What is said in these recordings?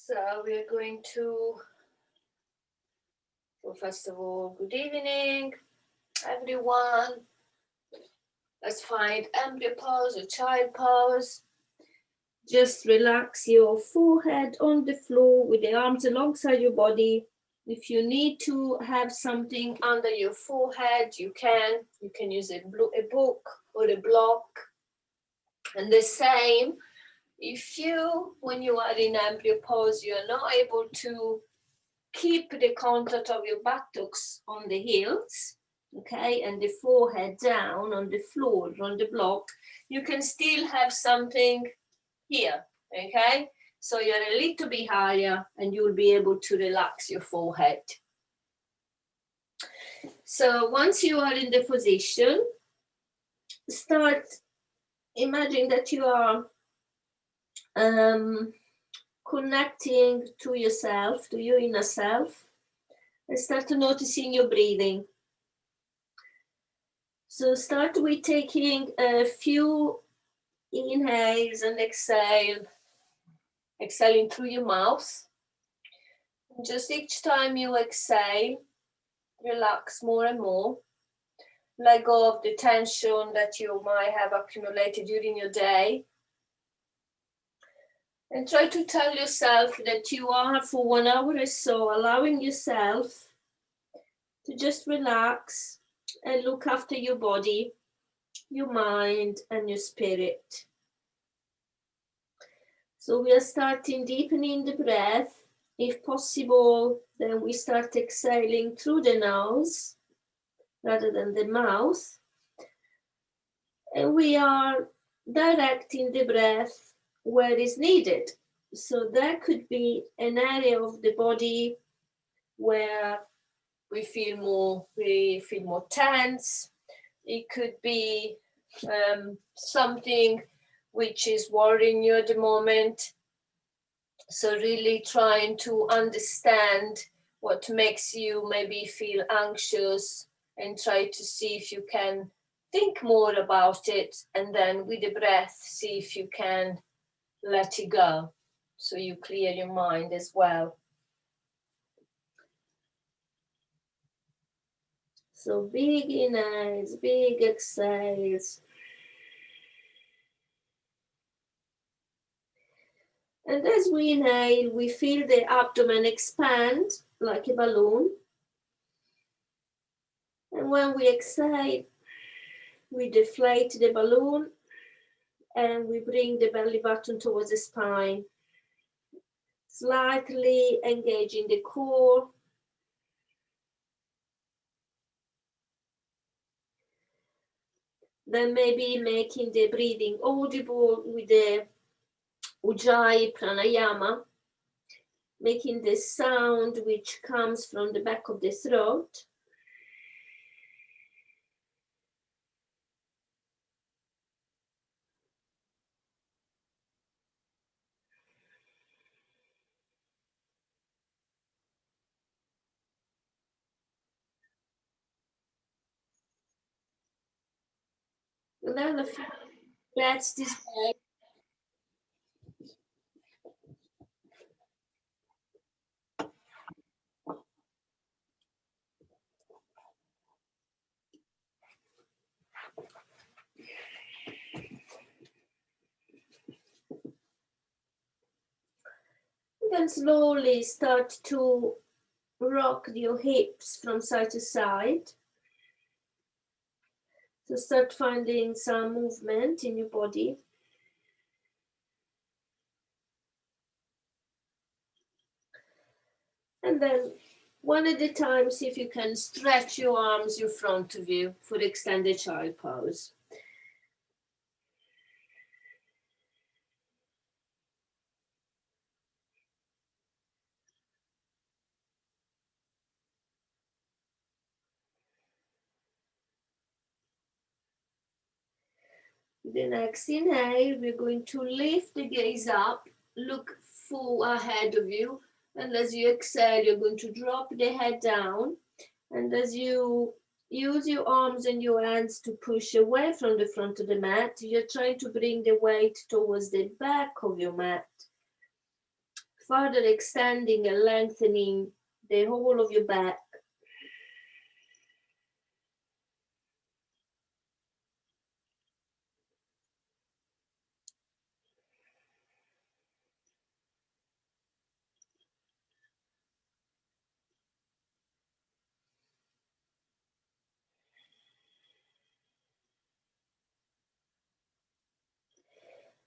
So we're going to, so first of all, good evening, everyone. Let's find embryo pose or child pose. Just relax your forehead on the floor with the arms alongside your body. If you need to have something under your forehead, you can. You can use a book or a block. And the same, if you, when you are in embryo pose, you are not able to keep the contact of your buttocks on the heels, okay, and the forehead down on the floor, on the block, you can still have something here, okay? So you're a little bit higher and you'll be able to relax your forehead. So once you are in the position, start imagine that you are connecting to yourself, to your inner self, and start noticing your breathing. So start with taking a few inhales and exhaling through your mouth. Just each time you exhale, relax more and more. Let go of the tension that you might have accumulated during your day. And try to tell yourself that you are, for 1 hour or so, allowing yourself to just relax and look after your body, your mind, and your spirit. So we are starting deepening the breath. If possible, then we start exhaling through the nose rather than the mouth. And we are directing the breath where is needed. So that could be an area of the body where we feel more tense. It could be something which is worrying you at the moment. So really trying to understand what makes you maybe feel anxious and try to see if you can think more about it, and then with the breath, see if you can let it go. So you clear your mind as well. So big inhales, big exhales. And as we inhale, we feel the abdomen expand like a balloon. And when we exhale, we deflate the balloon and we bring the belly button towards the spine. Slightly engaging the core. Then maybe making the breathing audible with the Ujjayi pranayama, making the sound which comes from the back of the throat. And then a few breaths this way. Then slowly start to rock your hips from side to side. So start finding some movement in your body. And then one at a time, see if you can stretch your arms in front of you for the extended child pose. The next inhale, we're going to lift the gaze up, look full ahead of you. And as you exhale, you're going to drop the head down. And as you use your arms and your hands to push away from the front of the mat, you're trying to bring the weight towards the back of your mat. further extending and lengthening the whole of your back.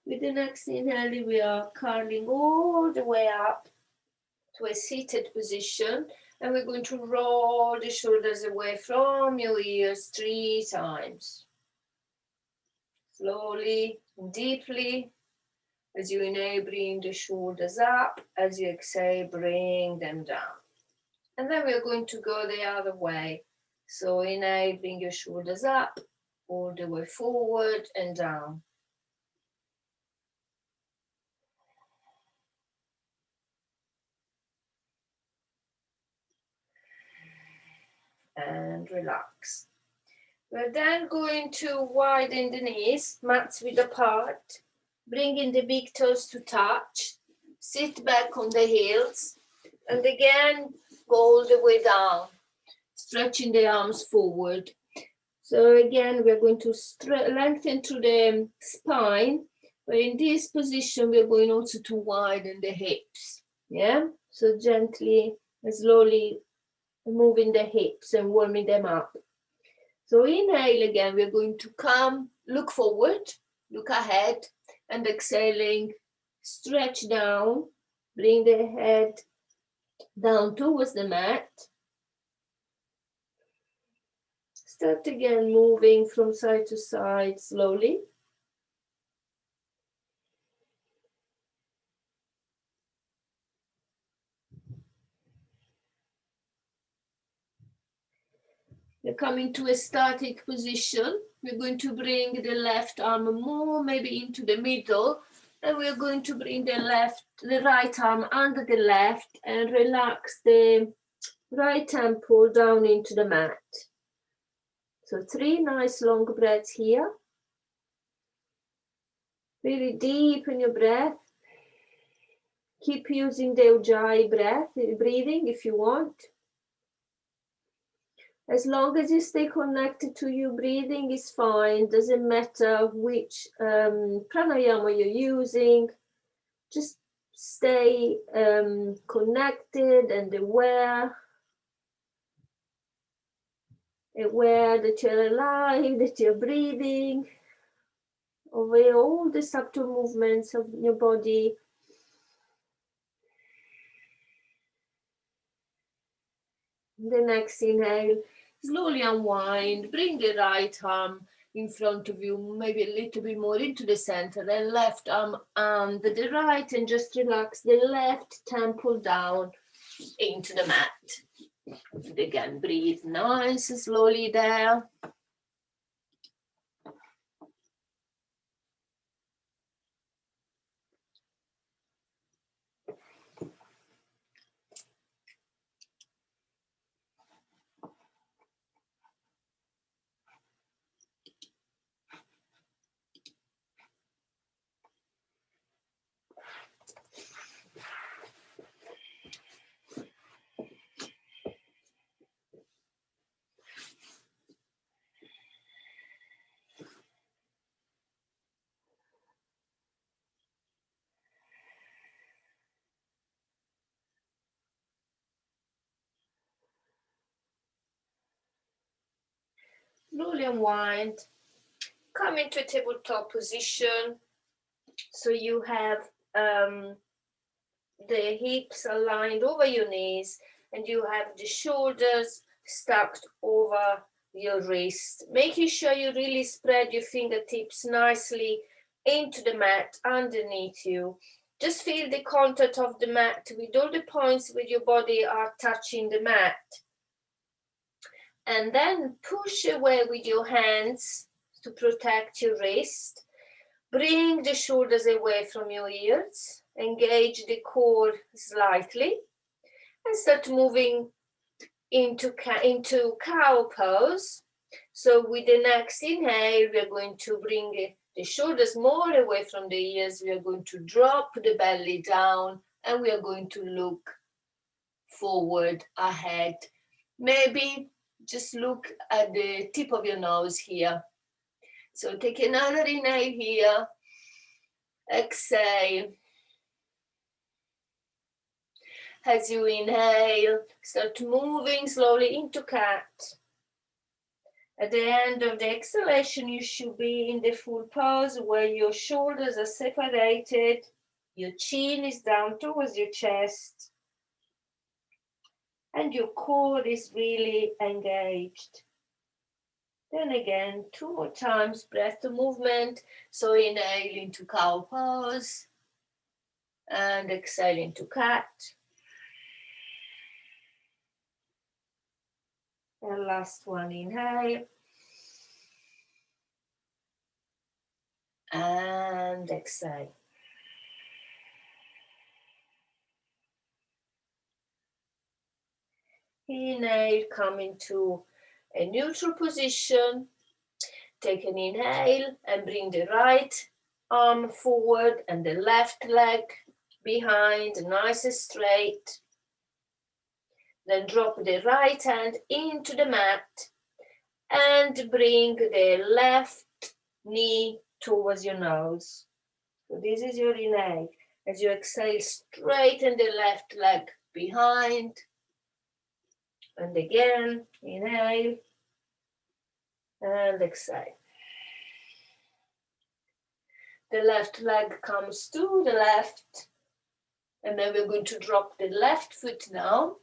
With the next inhale, we are curling all the way up to a seated position, and we're going to roll the shoulders away from your ears 3 times. Slowly and deeply. As you inhale, bring the shoulders up. As you exhale, bring them down. And then we're going to go the other way. So inhale, bring your shoulders up, all the way forward and down. And relax. We're then going to widen the knees, mats width apart, bringing the big toes to touch, sit back on the heels, and again go all the way down, stretching the arms forward. So again, we're going to lengthen through the spine, but in this position, we're going also to widen the hips, yeah? So gently and slowly moving the hips and warming them up. So inhale again, we're going to come, look forward, look ahead, and exhaling, stretch down, bring the head down towards the mat. Start again moving from side to side slowly. We're coming to a static position. We're going to bring the left arm more maybe into the middle, and we're going to bring the right arm under the left and relax the right ankle down into the mat. So 3 nice long breaths here. Really deepen your breath. Keep using the Ujjayi breathing if you want. As long as you stay connected to your breathing, is fine. Doesn't matter which pranayama you're using. Just stay connected and aware that you're alive, that you're breathing, over all the subtle movements of your body. The next inhale, slowly unwind, bring the right arm in front of you, maybe a little bit more into the center, then left arm under the right, and just relax the left temple down into the mat. And again, breathe nice and slowly there. Slowly unwind. Come into a tabletop position. So you have the hips aligned over your knees, and you have the shoulders stacked over your wrist, making sure you really spread your fingertips nicely into the mat underneath you. Just feel the contact of the mat with all the points with your body are touching the mat. And then push away with your hands to protect your wrist. Bring the shoulders away from your ears. Engage the core slightly. And start moving into cow pose. So with the next inhale, we are going to bring the shoulders more away from the ears. We are going to drop the belly down and we are going to look forward, ahead. Maybe just look at the tip of your nose here. So take another inhale here, exhale. As you inhale, start moving slowly into cat. At the end of the exhalation, you should be in the full pose where your shoulders are separated, your chin is down towards your chest, and your core is really engaged. Then again, 2 more times, breath to movement. So inhale into cow pose and exhale into cat. And last one, inhale. And exhale. Inhale, come into a neutral position. Take an inhale and bring the right arm forward and the left leg behind, nice and straight. Then drop the right hand into the mat and bring the left knee towards your nose. So this is your inhale. As you exhale, straighten the left leg behind. And again, inhale and exhale. The left leg comes to the left. And then we're going to drop the left foot down.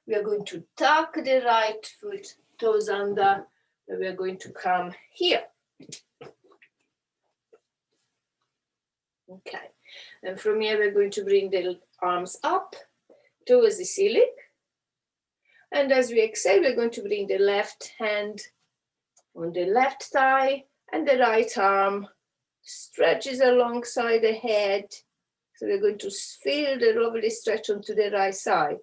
We are going to tuck the right foot, toes under, and we are going to come here. Okay, and from here we're going to bring the arms up towards the ceiling. And as we exhale, we're going to bring the left hand on the left thigh, and the right arm stretches alongside the head. So we're going to feel the lovely stretch onto the right side.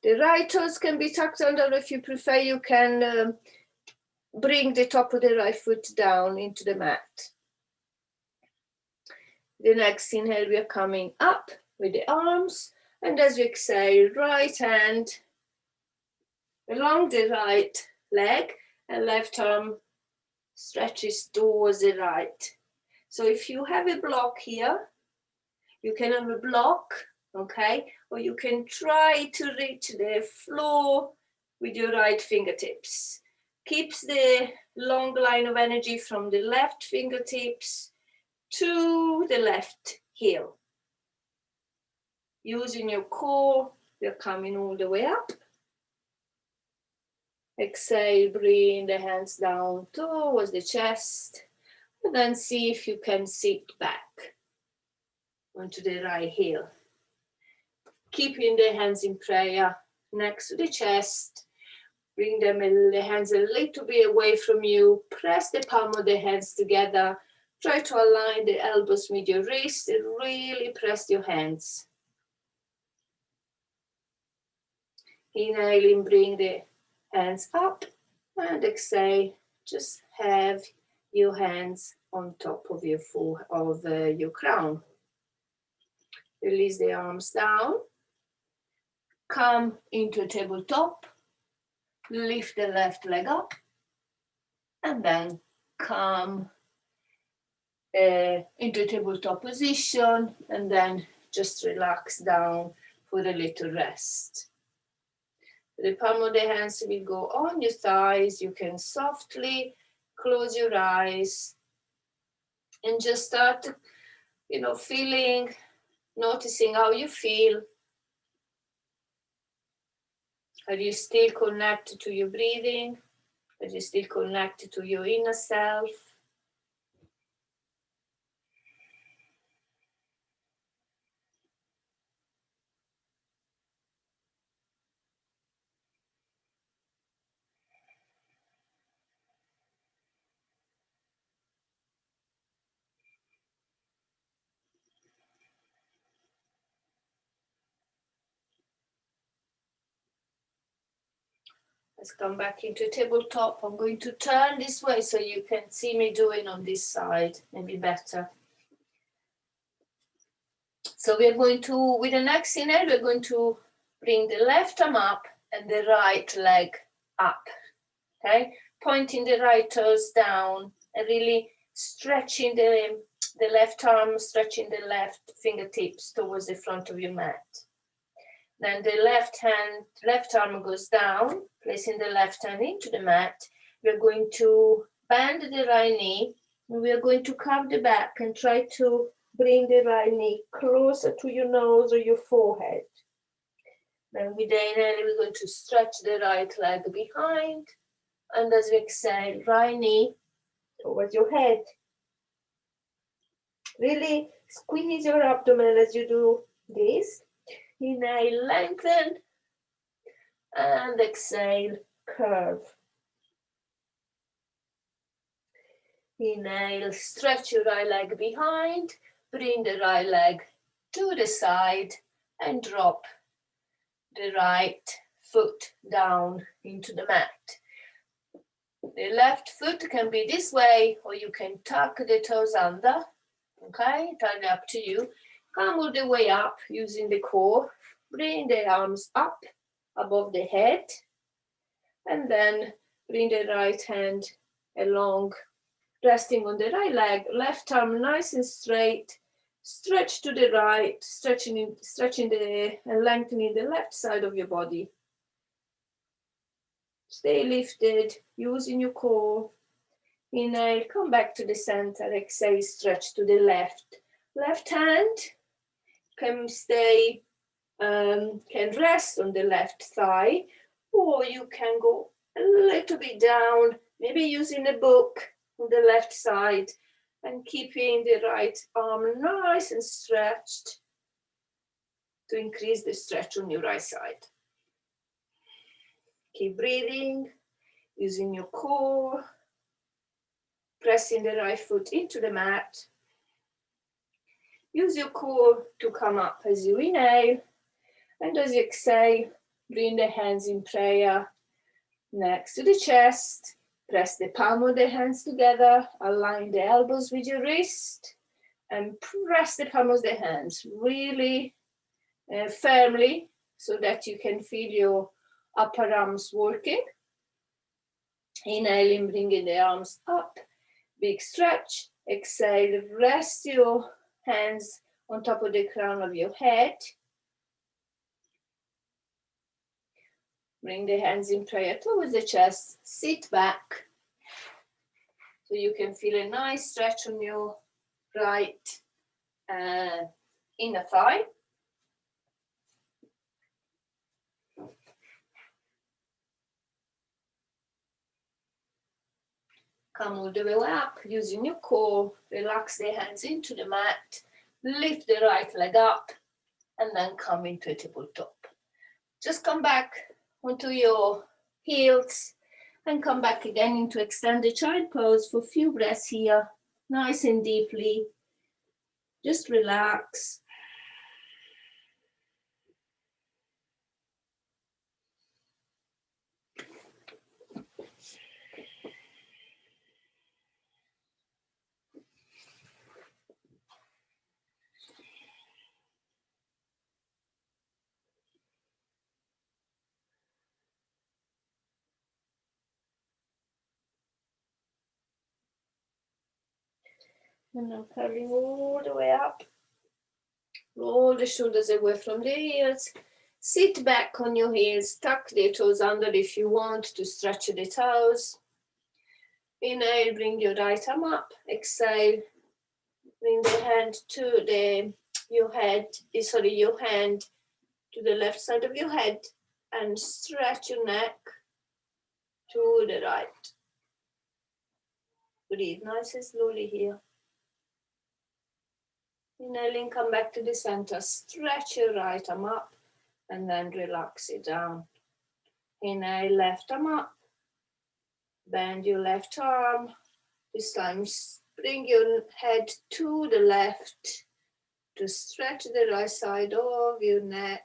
The right toes can be tucked under. If you prefer, you can bring the top of the right foot down into the mat. The next inhale, we are coming up with the arms. And as we exhale, right hand along the right leg and left arm stretches towards the right. So if you have a block here, you can have a block, okay? Or you can try to reach the floor with your right fingertips. Keeps the long line of energy from the left fingertips to the left heel. Using your core, you're coming all the way up. Exhale, bring the hands down towards the chest. And then see if you can sit back onto the right heel. Keeping the hands in prayer next to the chest. Bring them the hands a little bit away from you. Press the palm of the hands together. Try to align the elbows with your wrist and really press your hands. Inhaling, bring the hands up, and exhale. Just have your hands on top of your your crown. Release the arms down. Come into a tabletop. Lift the left leg up, and then come into tabletop position, and then just relax down for a little rest. The palm of the hands will go on your thighs. You can softly close your eyes and just start, feeling, noticing how you feel. Are you still connected to your breathing? Are you still connected to your inner self? Let's come back into tabletop. I'm going to turn this way so you can see me doing on this side, maybe better. So we're going to, with the next inhale, we're going to bring the left arm up and the right leg up, okay? Pointing the right toes down and really stretching the left arm, stretching the left fingertips towards the front of your mat. Then the left arm goes down, placing the left hand into the mat. We're going to bend the right knee, and we're going to curve the back and try to bring the right knee closer to your nose or your forehead. Then with the inhale, we're going to stretch the right leg behind, and as we exhale, right knee towards your head. Really squeeze your abdomen as you do this. Inhale, lengthen, and exhale, curve. Inhale, stretch your right leg behind, bring the right leg to the side, and drop the right foot down into the mat. The left foot can be this way, or you can tuck the toes under, okay? Entirely up to you. Come all the way up using the core. Bring the arms up above the head, and then bring the right hand along, resting on the right leg, left arm nice and straight, stretch to the right, stretching and lengthening the left side of your body. Stay lifted, using your core. Inhale, come back to the center, exhale, stretch to the left. Left hand can can rest on the left thigh, or you can go a little bit down, maybe using a book on the left side and keeping the right arm nice and stretched to increase the stretch on your right side. Keep breathing, using your core, pressing the right foot into the mat. Use your core to come up as you inhale, and as you exhale, bring the hands in prayer next to the chest. Press the palm of the hands together, align the elbows with your wrist, and press the palm of the hands really firmly so that you can feel your upper arms working. Inhaling, bringing the arms up, big stretch. Exhale, rest your hands on top of the crown of your head. Bring the hands in prayer towards the chest. Sit back so you can feel a nice stretch on your right inner thigh. Come all the way up using your core. Relax the hands into the mat. Lift the right leg up and then come into a tabletop. Just come back onto your heels and come back again into extended child pose for a few breaths here, nice and deeply. Just relax. And now curling all the way up. Roll the shoulders away from the ears. Sit back on your heels. Tuck the toes under if you want to stretch the toes. Inhale, bring your right arm up. Exhale, bring the hand to your hand to the left side of your head and stretch your neck to the right. Breathe nice and slowly here. Inhaling, come back to the center. Stretch your right arm up and then relax it down. Inhale, left arm up. Bend your left arm. This time, bring your head to the left to stretch the right side of your neck.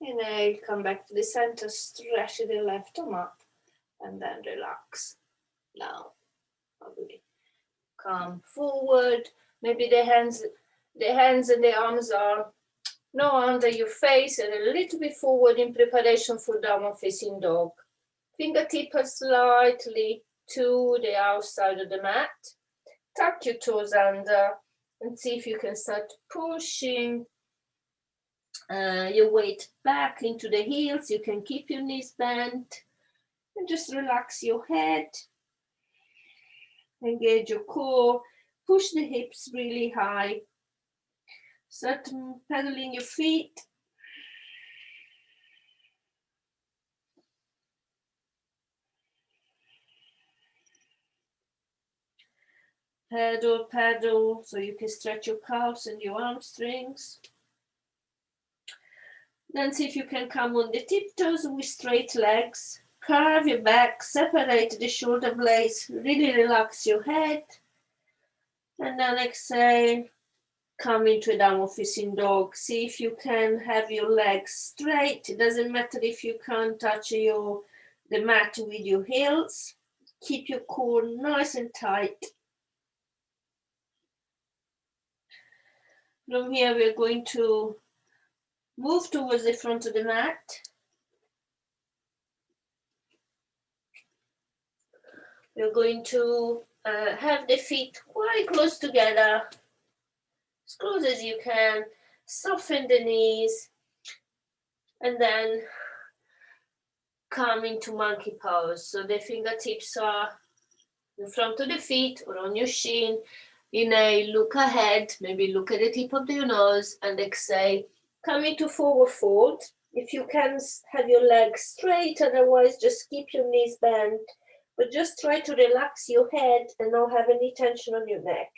Inhale, come back to the center, stretch the left arm up, and then relax. Down. Lovely. Come forward. Maybe the hands and the arms are now under your face and a little bit forward in preparation for downward facing dog. Fingertips are slightly to the outside of the mat. Tuck your toes under and see if you can start pushing your weight back into the heels. You can keep your knees bent and just relax your head. Engage your core. Push the hips really high. Start pedaling your feet. Pedal, pedal, so you can stretch your calves and your hamstrings. Then see if you can come on the tiptoes with straight legs. Curve your back, separate the shoulder blades, really relax your head. And then exhale, come into a downward facing dog. See if you can have your legs straight. It doesn't matter if you can't touch the mat with your heels. Keep your core nice and tight. From here, we're going to move towards the front of the mat. We're going to have the feet quite close together, as close as you can. Soften the knees, and then come into monkey pose. So the fingertips are in front of the feet or on your shin. Inhale, look ahead, maybe look at the tip of your nose, and exhale, come into forward fold. If you can, have your legs straight, otherwise just keep your knees bent, but just try to relax your head and not have any tension on your neck.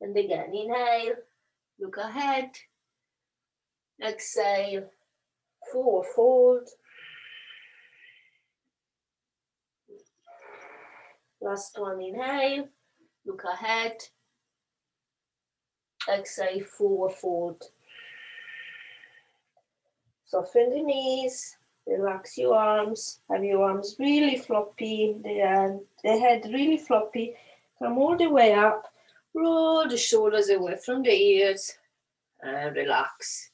And again, inhale, look ahead, exhale, forward fold. Last one, inhale, look ahead, exhale, forward fold. Soften the knees, relax your arms, have your arms really floppy, the head really floppy. Come all the way up, roll the shoulders away from the ears, and relax.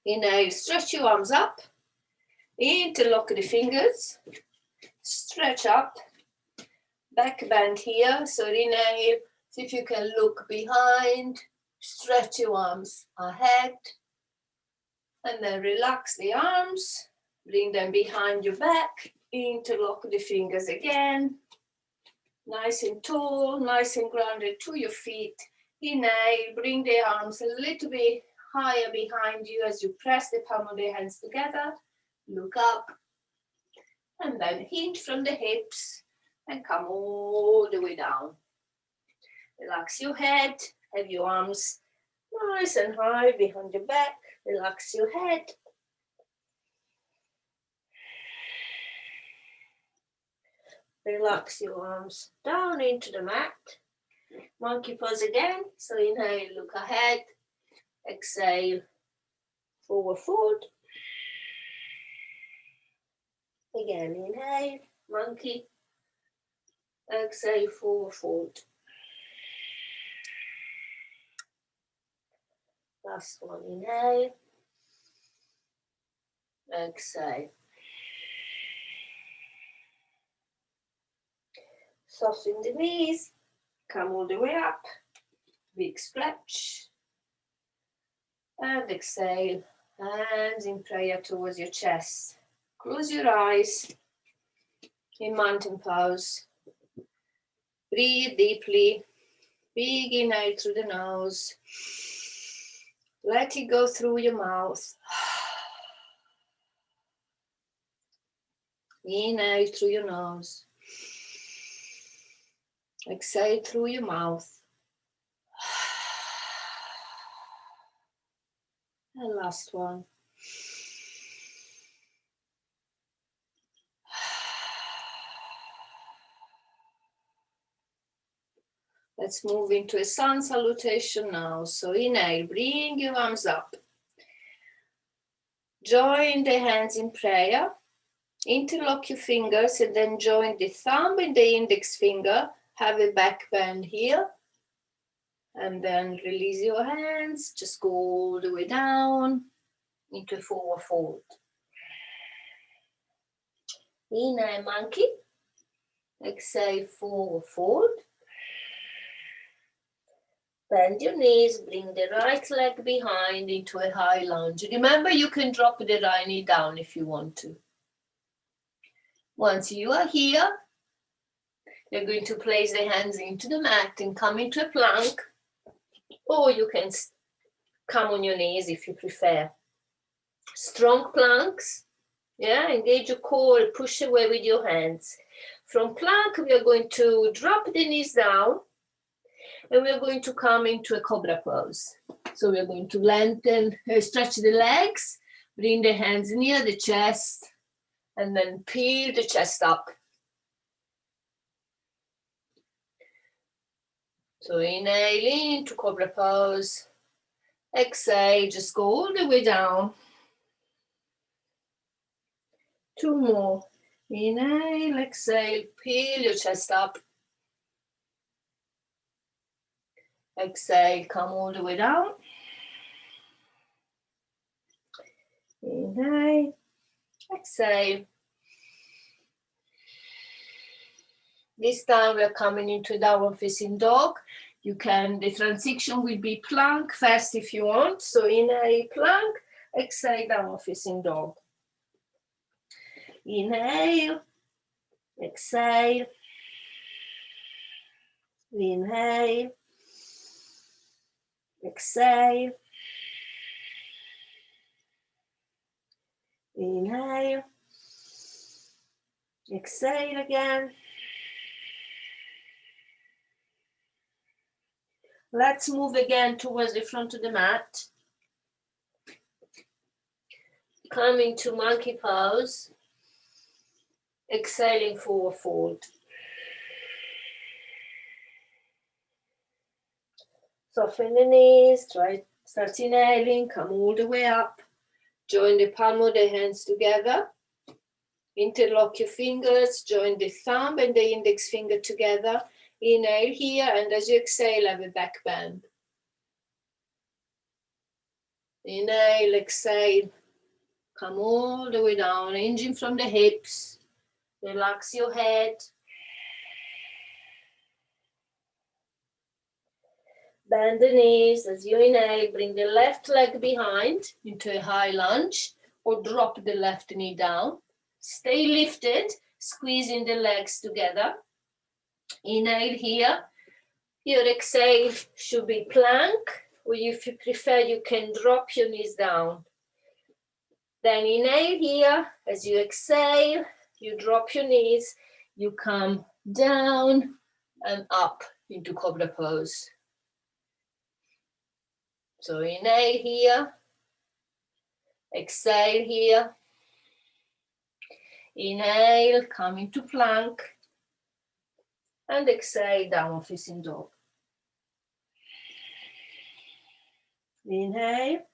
Inhale, stretch your arms up, interlock the fingers, stretch up, back bend here. So inhale, see if you can look behind, stretch your arms ahead, and then relax the arms, bring them behind your back, interlock the fingers again, nice and tall, nice and grounded to your feet. Inhale, bring the arms a little bit higher behind you as you press the palm of the hands together, look up, and then hinge from the hips and come all the way down. Relax your head, have your arms nice and high behind your back, relax your head. Relax your arms down into the mat. Monkey pose again. So inhale, look ahead. Exhale, forward fold. Again, inhale, monkey. Exhale, forward fold. Last one, inhale. Exhale. Soften the knees, come all the way up, big stretch, and exhale, hands in prayer towards your chest. Close your eyes in mountain pose. Breathe deeply, big inhale through the nose, let it go through your mouth. Inhale through your nose. Exhale through your mouth. And last one. Let's move into a sun salutation now. So inhale, bring your arms up. Join the hands in prayer. Interlock your fingers and then join the thumb and the index finger. Have a back bend here. And then release your hands. Just go all the way down into a forward fold. Inhale, monkey. Exhale, forward fold. Bend your knees, bring the right leg behind into a high lunge. Remember, you can drop the right knee down if you want to. Once you are here, you're going to place the hands into the mat and come into a plank, or you can come on your knees if you prefer. Strong planks, yeah, engage your core, push away with your hands. From plank, we are going to drop the knees down, and we are going to come into a Cobra Pose. So we are going to lengthen, stretch the legs, bring the hands near the chest, and then peel the chest up. So inhale into Cobra Pose. Exhale, just go all the way down. 2 more. Inhale, exhale, peel your chest up. Exhale, come all the way down. Inhale, exhale. This time we are coming into downward facing dog. You can, the transition will be plank first if you want. So inhale, plank, exhale, downward facing dog. Inhale, exhale, inhale, exhale, inhale, exhale again. Let's move again towards the front of the mat. Coming to monkey pose. Exhaling, forward fold. Soften the knees, start inhaling, come all the way up. Join the palm of the hands together. Interlock your fingers, join the thumb and the index finger together. Inhale here, and as you exhale, have a back bend. Inhale, exhale, come all the way down, hinging from the hips. Relax your head. Bend the knees. As you inhale, bring the left leg behind into a high lunge, or drop the left knee down. Stay lifted, squeezing the legs together. Inhale here. Your exhale should be plank, or if you prefer, you can drop your knees down. Then inhale here. As you exhale, you drop your knees, you come down and up into Cobra Pose. So inhale here, exhale here, inhale, come into plank, and exhale, downward facing dog. Inhale,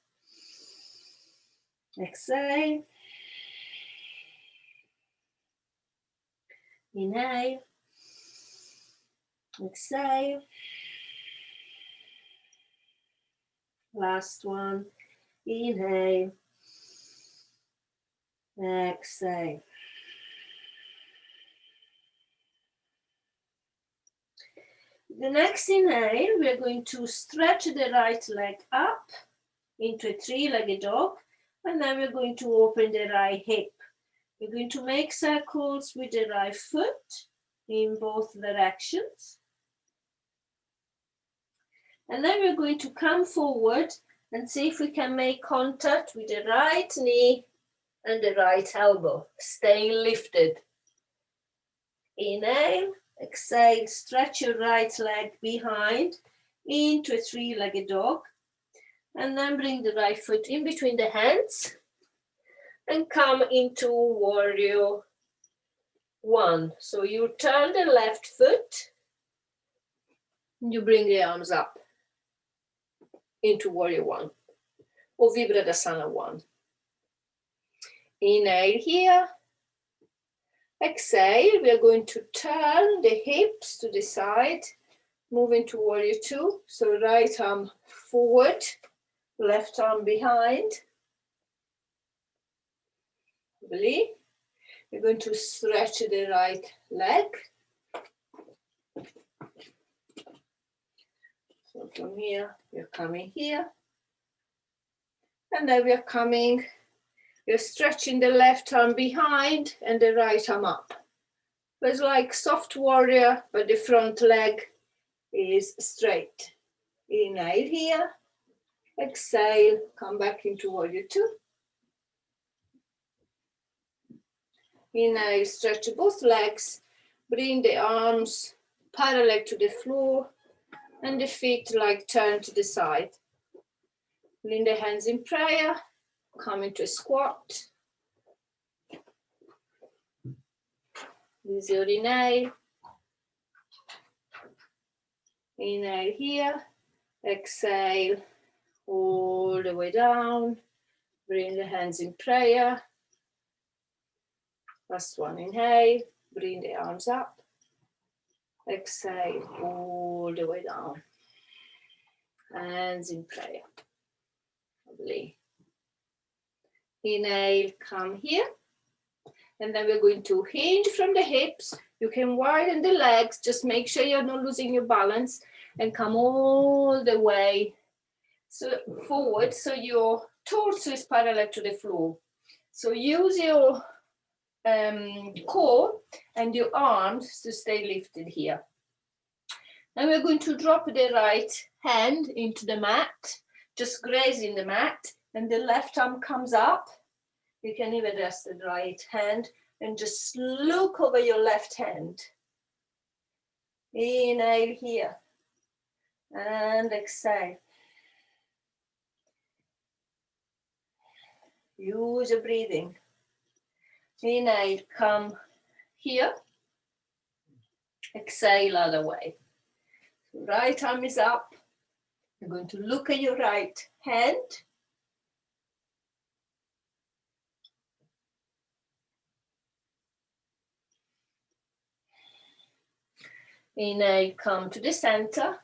exhale, inhale, exhale. Last one, inhale, exhale. The next inhale, we are going to stretch the right leg up into a three-legged dog, and then we're going to open the right hip. We're going to make circles with the right foot in both directions. And then we're going to come forward and see if we can make contact with the right knee and the right elbow, staying lifted. Inhale, exhale, stretch your right leg behind into a three-legged dog, and then bring the right foot in between the hands and come into warrior one. So you turn the left foot, and you bring the arms up into warrior one, or Vibradasana one. Inhale here, Exhale, we are going to turn the hips to the side, moving to warrior two. So right arm forward, left arm behind. Lovely. We're going to stretch the right leg. So from here, we're coming here. And then we're coming, we're stretching the left arm behind and the right arm up. It's like soft warrior, but the front leg is straight. Inhale here. Exhale, come back into warrior two. Inhale, stretch both legs. Bring the arms parallel to the floor and the feet like turn to the side. Bring the hands in prayer. Come into a squat. Use your inhale. Inhale here. Exhale all the way down. Bring the hands in prayer. Last one, inhale. Bring the arms up. Exhale all the way down. Hands in prayer. Lovely. Inhale, come here. And then we're going to hinge from the hips. You can widen the legs. Just make sure you're not losing your balance. And come all the way forward so your torso is parallel to the floor. So use your core and your arms to stay lifted here. Now we're going to drop the right hand into the mat, just grazing the mat, and the left arm comes up. You can even rest the right hand and just look over your left hand. Inhale here and exhale. Use your breathing. Inhale, come here. Exhale other way. Right arm is up. You're going to look at your right hand. Inhale, come to the center.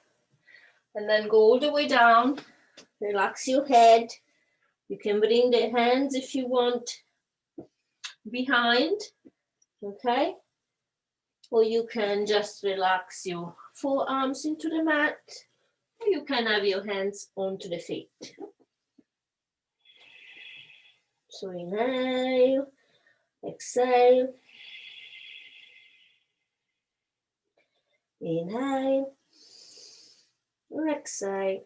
And then go all the way down. Relax your head. You can bring the hands if you want behind, okay? Or you can just relax your forearms into the mat. Or you can have your hands onto the feet. So inhale, exhale. Inhale, exhale.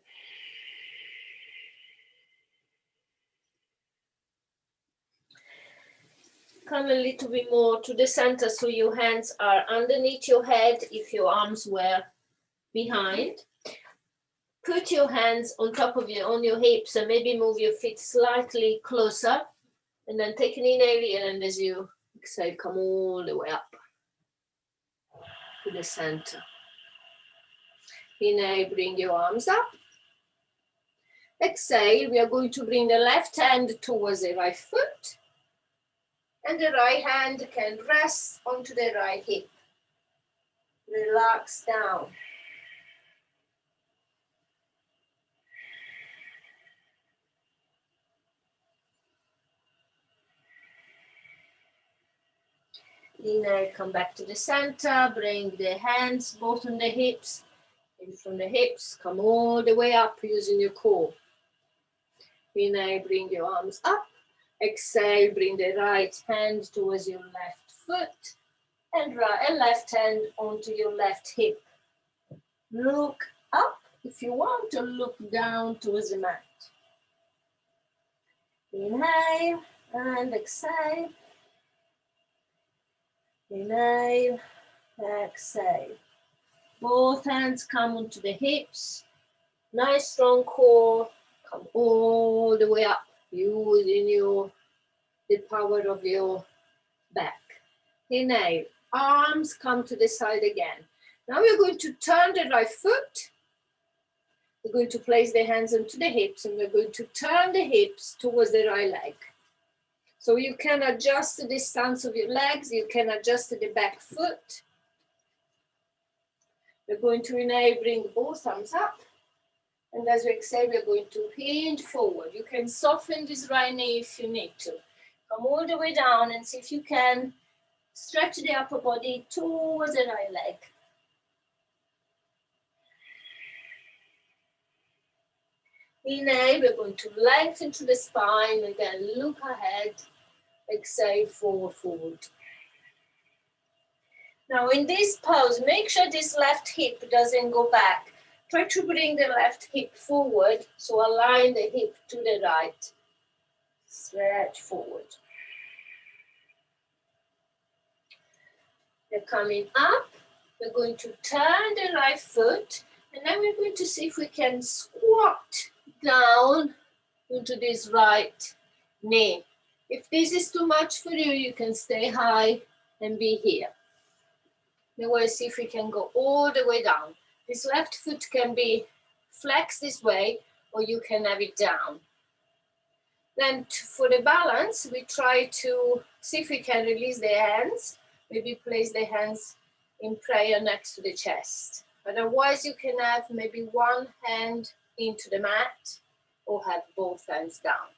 Come a little bit more to the center so your hands are underneath your head if your arms were behind. Put your hands on top of on your hips and maybe move your feet slightly closer. And then take an inhale here, and as you exhale, come all the way up to the center. Inhale, bring your arms up. Exhale, we are going to bring the left hand towards the right foot. And the right hand can rest onto the right hip. Relax down. Inhale, come back to the center. Bring the hands both on the hips. And from the hips, come all the way up using your core. Inhale, bring your arms up. Exhale, bring the right hand towards your left foot. And left hand onto your left hip. Look up if you want to look down towards the mat. Inhale and exhale. Inhale, exhale. Both hands come onto the hips. Nice strong core. Come all the way up, using the power of your back. Inhale, arms come to the side again. Now we're going to turn the right foot. We're going to place the hands onto the hips, and we're going to turn the hips towards the right leg. So you can adjust the distance of your legs, you can adjust the back foot. We're going to inhale, bring both arms up. And as we exhale, we're going to hinge forward. You can soften this right knee if you need to. Come all the way down and see if you can stretch the upper body towards the right leg. Inhale, we're going to lengthen through the spine. Again, look ahead. Exhale, forward, forward. Now in this pose, make sure this left hip doesn't go back. Try to bring the left hip forward, so align the hip to the right. Stretch forward. We're coming up. We're going to turn the right foot, and then we're going to see if we can squat down into this right knee. If this is too much for you, you can stay high and be here. Now we'll see if we can go all the way down. This left foot can be flexed this way, or you can have it down. Then for the balance, we try to see if we can release the hands. Maybe place the hands in prayer next to the chest. Otherwise, you can have maybe one hand into the mat or have both hands down.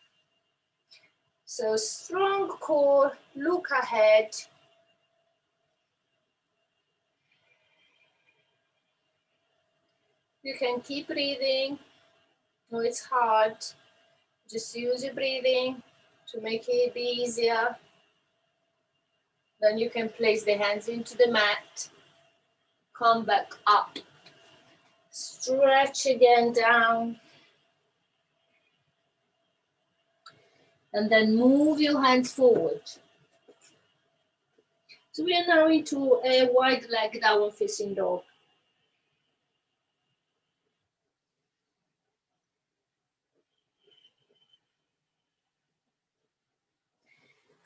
So strong core, look ahead. You can keep breathing. No, it's hard. Just use your breathing to make it be easier. Then you can place the hands into the mat. Come back up. Stretch again down. And then move your hands forward. So we are now into a wide leg downward facing dog.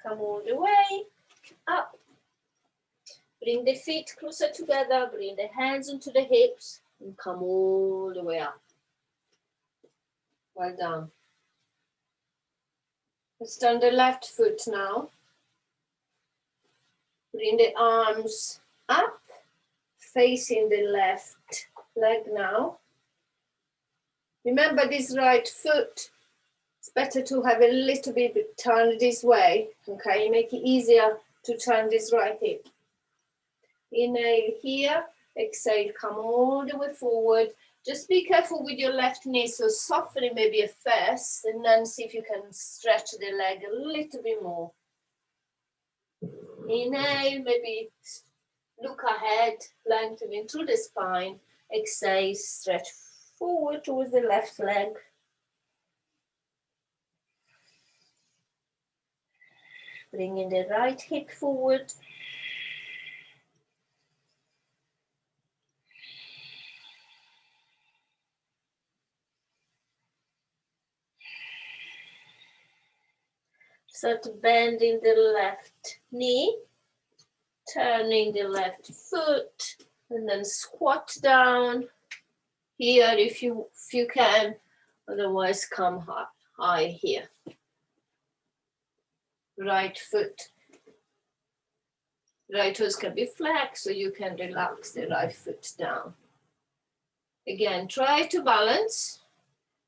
Come all the way up. Bring the feet closer together, bring the hands into the hips, and come all the way up. Well done. Let's turn the left foot now. Bring the arms up, facing the left leg now. Remember this right foot, it's better to have a little bit turned this way, okay? Make it easier to turn this right hip. Inhale here, exhale, come all the way forward. Just be careful with your left knee, so soften it maybe at first, and then see if you can stretch the leg a little bit more. Inhale, maybe look ahead, lengthening through the spine. Exhale, stretch forward towards the left leg. Bringing the right hip forward. Start bending the left knee, turning the left foot, and then squat down here if you can. Otherwise, come high here. Right foot. Right toes can be flexed, so you can relax the right foot down. Again, try to balance.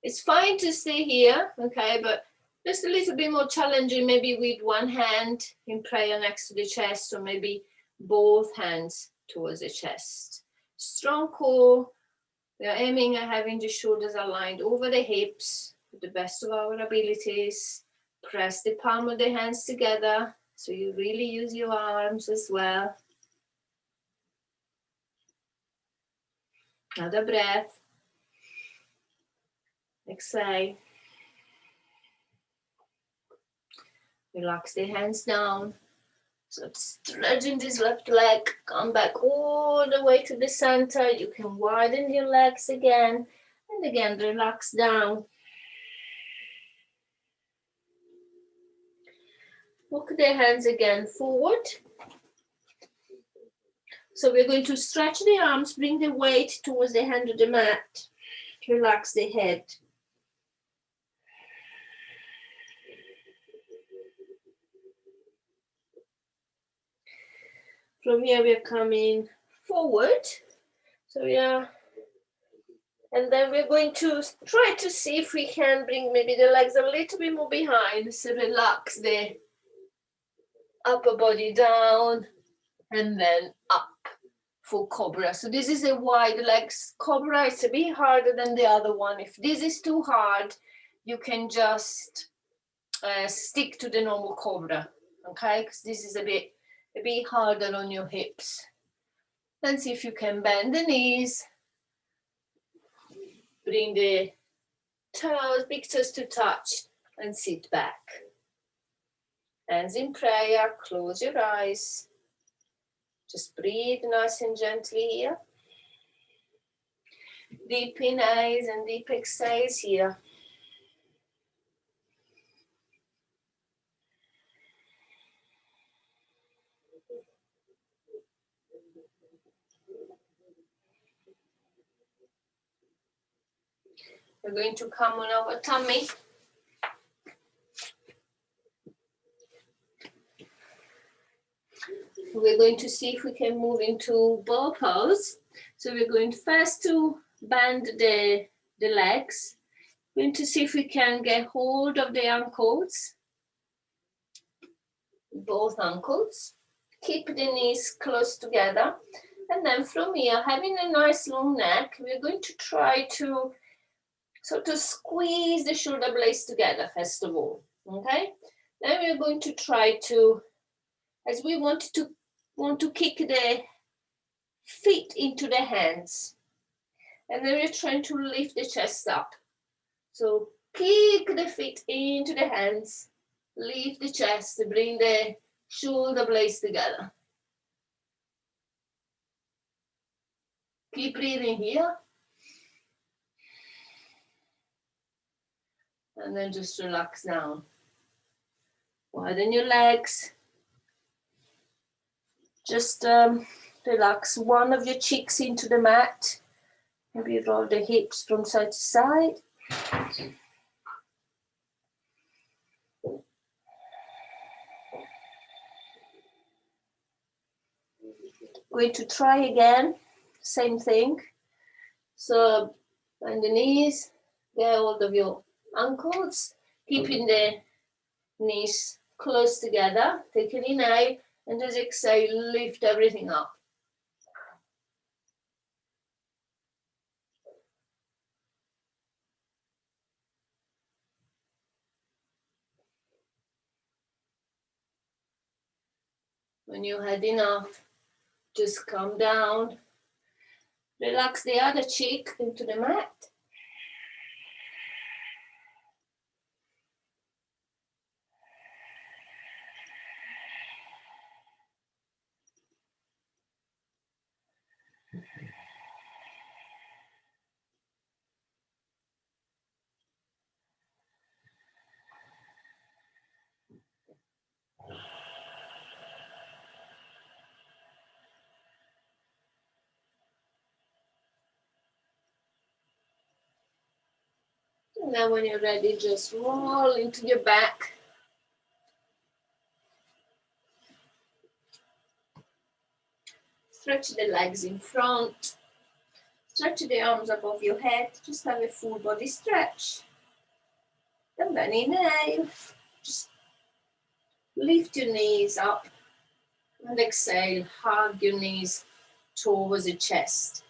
It's fine to stay here, okay, but just a little bit more challenging, maybe with one hand in prayer next to the chest, or maybe both hands towards the chest. Strong core. We are aiming at having the shoulders aligned over the hips to the best of our abilities. Press the palm of the hands together, so you really use your arms as well. Another breath. Exhale. Relax the hands down. So stretching this left leg, come back all the way to the center. You can widen your legs again, and again relax down. Walk the hands again forward. So we're going to stretch the arms, bring the weight towards the hand of the mat. Relax the head. From here we're coming forward. So yeah, and then we're going to try to see if we can bring maybe the legs a little bit more behind. So relax the upper body down and then up for Cobra. So this is a wide legs Cobra. It's a bit harder than the other one. If this is too hard, you can just stick to the normal Cobra, okay? Because this is a bit harder on your hips. Then see if you can bend the knees, bring the toes, big toes to touch, and sit back. Hands in prayer, close your eyes. Just breathe nice and gently here. Deep inhales and deep exhales here. We're going to come on our tummy. We're going to see if we can move into bow pose. So we're going first to bend the legs. We're going to see if we can get hold of the ankles, both ankles. Keep the knees close together. And then from here, having a nice long neck, we're going to try to sort of squeeze the shoulder blades together, first of all, okay? Then we're going to try to, as we want to kick the feet into the hands. And then we're trying to lift the chest up. So kick the feet into the hands, lift the chest, bring the shoulder blades together. Keep breathing here. And then just relax down. Widen your legs. Just relax one of your cheeks into the mat. Maybe roll the hips from side to side. Going to try again, same thing. So bend the knees, get hold of your ankles, keeping the knees close together. Take an inhale and just exhale, lift everything up. When you had enough, just come down. Relax the other cheek into the mat. And then when you're ready, just roll into your back. Stretch the legs in front. Stretch the arms above your head. Just have a full body stretch. And then inhale. Just lift your knees up. And exhale, hug your knees towards the chest.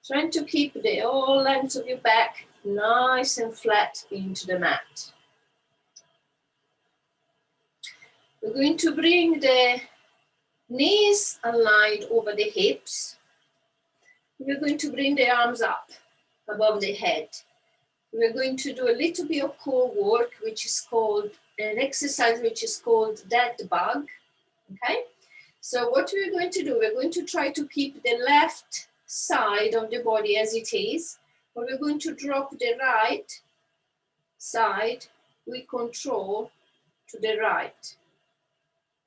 Trying to keep the whole length of your back nice and flat into the mat. We're going to bring the knees aligned over the hips. We're going to bring the arms up above the head. We're going to do a little bit of core work, which is called an exercise which is called dead bug. Okay? So what we're going to do, we're going to try to keep the left side of the body as it is, but we're going to drop the right side with control to the right,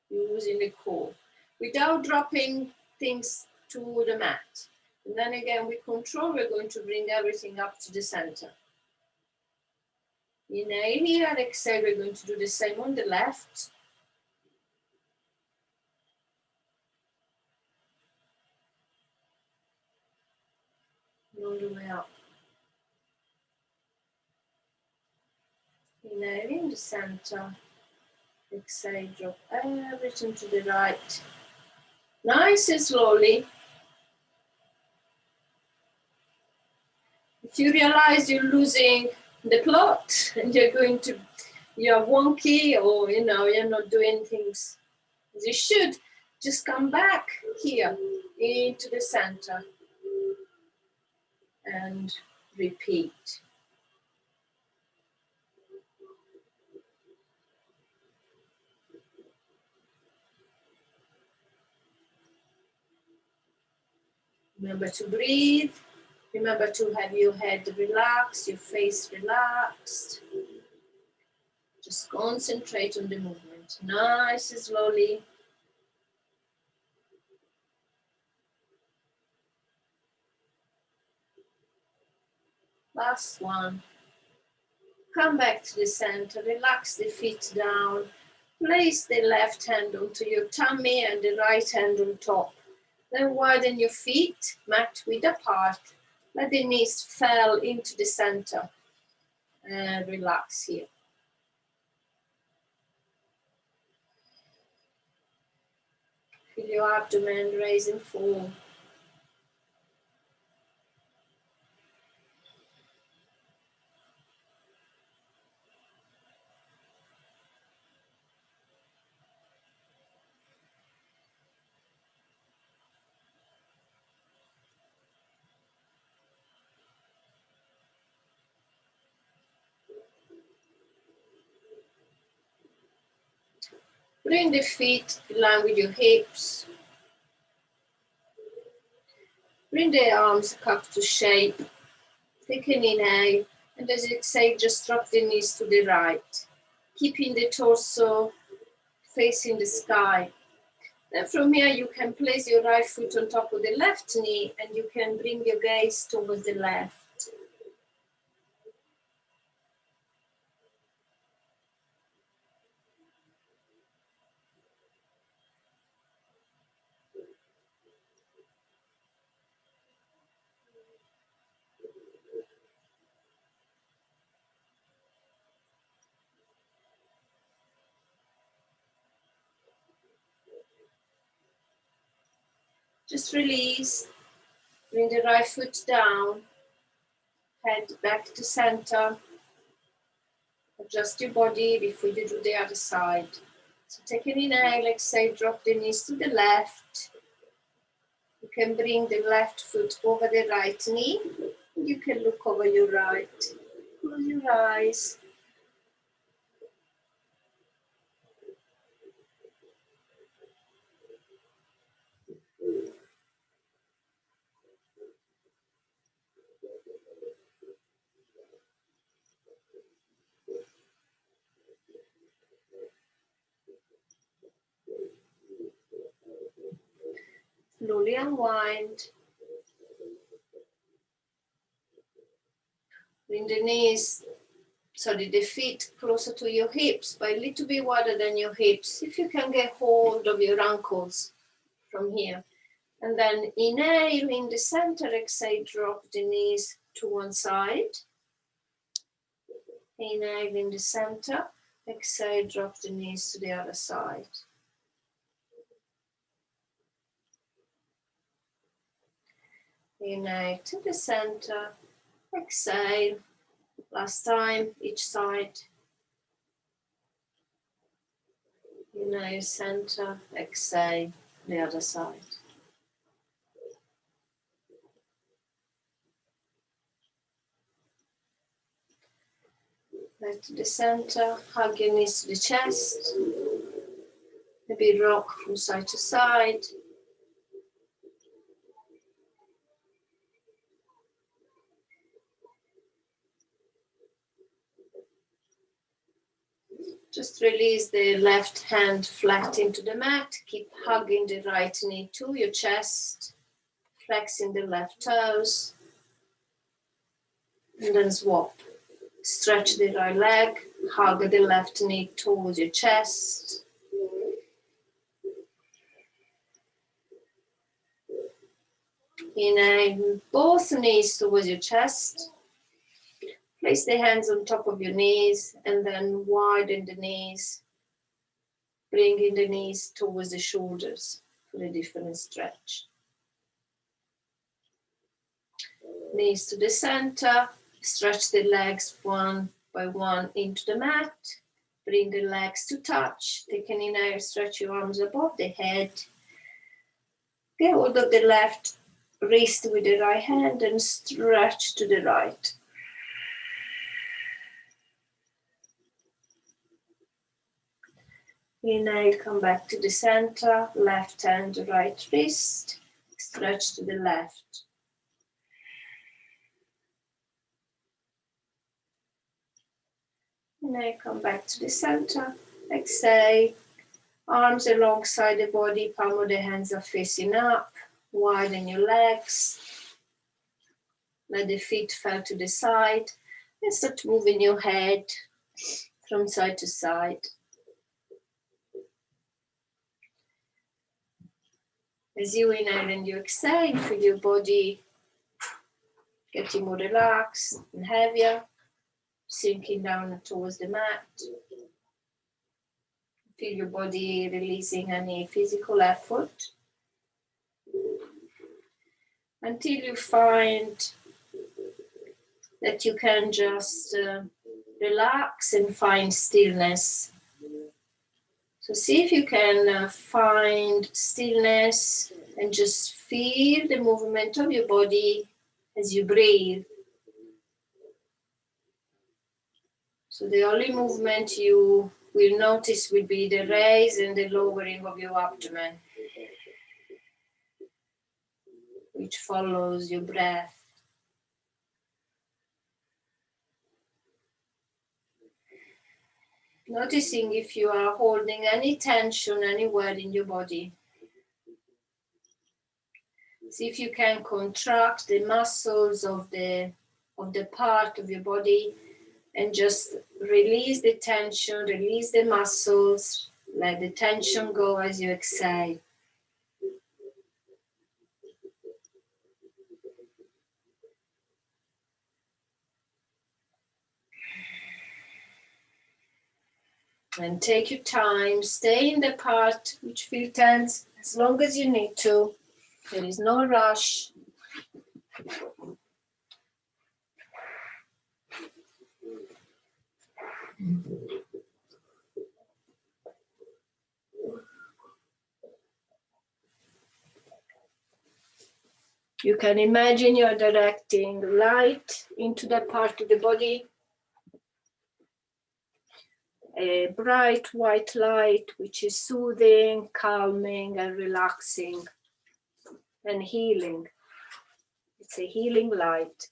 using the core, without dropping things to the mat. And then again, with control, we're going to bring everything up to the center. Inhale here, and exhale, we're going to do the same on the left. the way up. Inhale in the center. Exhale, drop everything to the right. Nice and slowly. If you realize you're losing the plot and you're wonky, or you're not doing things as you should, just come back here into the center and repeat. Remember to breathe. Remember to have your head relaxed, your face relaxed. Just concentrate on the movement, nice and slowly. Last one. Come back to the center, relax the feet down. Place the left hand onto your tummy and the right hand on top. Then widen your feet, mat width apart. Let the knees fall into the center and relax here. Feel your abdomen raise and fall. Bring the feet in line with your hips. Bring the arms cupped to shape. Take an inhale, and as you exhale, just drop the knees to the right, keeping the torso facing the sky. Then from here, you can place your right foot on top of the left knee, and you can bring your gaze towards the left. Just release, bring the right foot down, head back to center. Adjust your body before you do the other side. So take an inhale, exhale, drop the knees to the left. You can bring the left foot over the right knee. You can look over your right. Close your eyes. Slowly unwind. Bring the feet closer to your hips, but a little bit wider than your hips. If you can get hold of your ankles from here. And then inhale in the center, exhale, drop the knees to one side. Inhale in the center, exhale, drop the knees to the other side. Inhale to the center, exhale, last time, each side. Inhale, center, exhale, the other side. Back to the center, hug your knees to the chest. Maybe rock from side to side. Just release the left hand flat into the mat. Keep hugging the right knee to your chest. Flexing the left toes. And then swap. Stretch the right leg. Hug the left knee towards your chest. Inhale, both knees towards your chest. Place the hands on top of your knees and then widen the knees. Bringing the knees towards the shoulders for a different stretch. Knees to the center. Stretch the legs one by one into the mat. Bring the legs to touch. Take an inhale, stretch your arms above the head. Get hold of the left wrist with the right hand and stretch to the right. Inhale, come back to the center. Left hand, right wrist. Stretch to the left. Inhale, come back to the center. Exhale. Arms alongside the body, palm of the hands are facing up. Widen your legs. Let the feet fall to the side. And start moving your head from side to side. As you inhale and you exhale, feel your body getting more relaxed and heavier, sinking down towards the mat. Feel your body releasing any physical effort until you find that you can just relax and find stillness. So see if you can find stillness and just feel the movement of your body as you breathe. So the only movement you will notice will be the raise and the lowering of your abdomen, which follows your breath. Noticing if you are holding any tension anywhere in your body. See if you can contract the muscles of the part of your body and just release the tension, release the muscles, let the tension go as you exhale. And take your time, stay in the part which feels tense as long as you need to. There is no rush. You can imagine you're directing light into that part of the body. A bright white light which is soothing, calming and relaxing and healing. It's a healing light.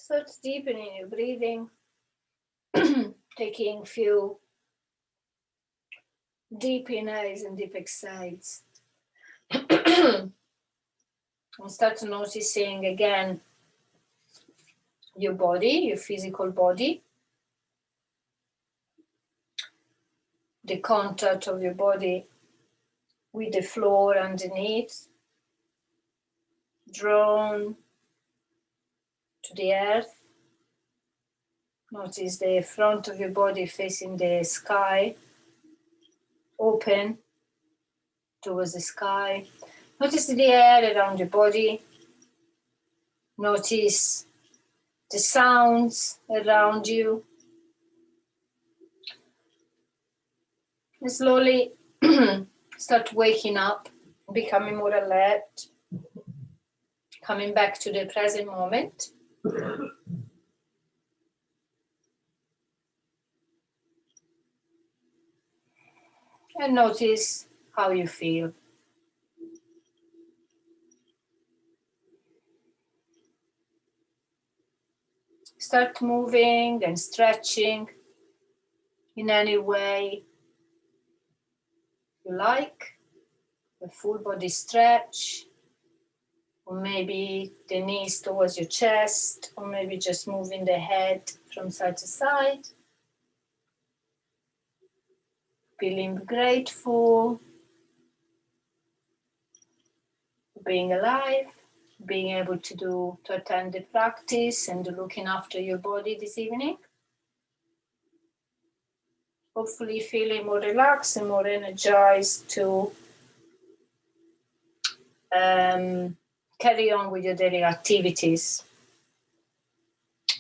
Start deepening your breathing, taking few deep inhales and deep exhales. And start noticing again your body, your physical body, the contact of your body with the floor underneath. drawn to the earth. Notice the front of your body facing the sky, open towards the sky. Notice the air around your body. Notice the sounds around you. And slowly start waking up, becoming more alert, coming back to the present moment. And notice how you feel. Start moving and stretching in any way you like. A full body stretch, or maybe the knees towards your chest, or maybe just moving the head from side to side. Feeling grateful, being alive, being able to attend the practice and looking after your body this evening. Hopefully feeling more relaxed and more energized to carry on with your daily activities.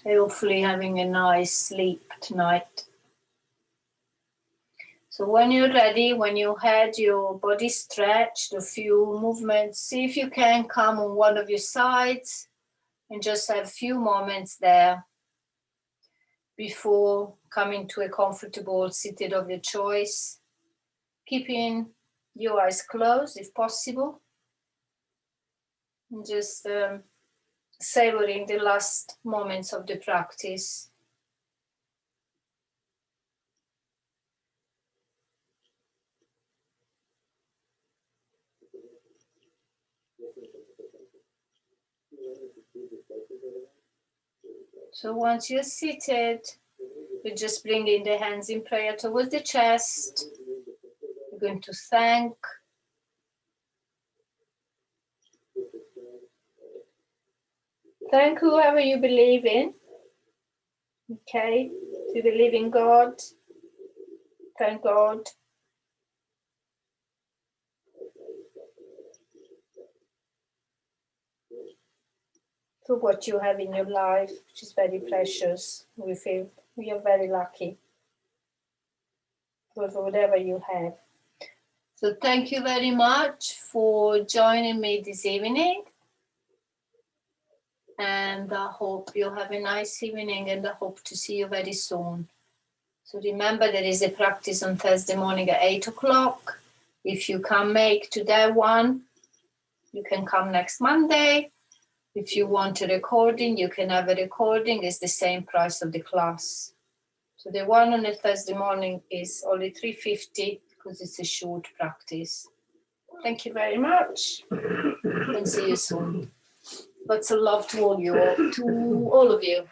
And hopefully having a nice sleep tonight. So when you're ready, when you had your body stretched, a few movements, see if you can come on one of your sides and just have a few moments there before coming to a comfortable seated of your choice, keeping your eyes closed if possible, and just savoring the last moments of the practice. So once you're seated, you're just bringing the hands in prayer towards the chest. You're going to thank whoever you believe in. Okay, if you believe in God, thank God. For what you have in your life, which is very precious. We feel we are very lucky for whatever you have. So thank you very much for joining me this evening. And I hope you have a nice evening, and I hope to see you very soon. So remember, there is a practice on Thursday morning at 8 o'clock. If you can't make today one, you can come next Monday. If you want a recording, you can have a recording. It's the same price of the class. So the one on a Thursday morning is only $350 because it's a short practice. Thank you very much, and see you soon. Lots of love to all of you.